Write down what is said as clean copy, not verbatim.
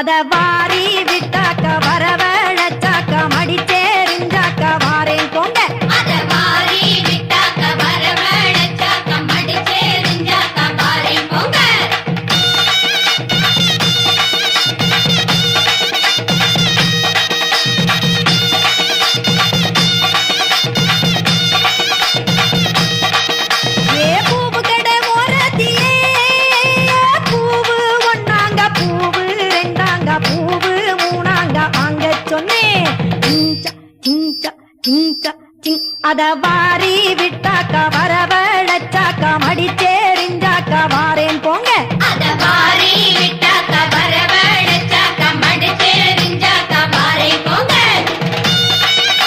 அத வாரி விட்டாக்க வரவழைச்சாக்க மடிச்சேரிஞ்சாக்க வாரேன் போங்க அத வாரி விட்டாக்க வரவழைச்சாக்க மடிச்சேரிஞ்சாக்க வாரேன் போங்க அத வாரி விட்டாக்க வரவ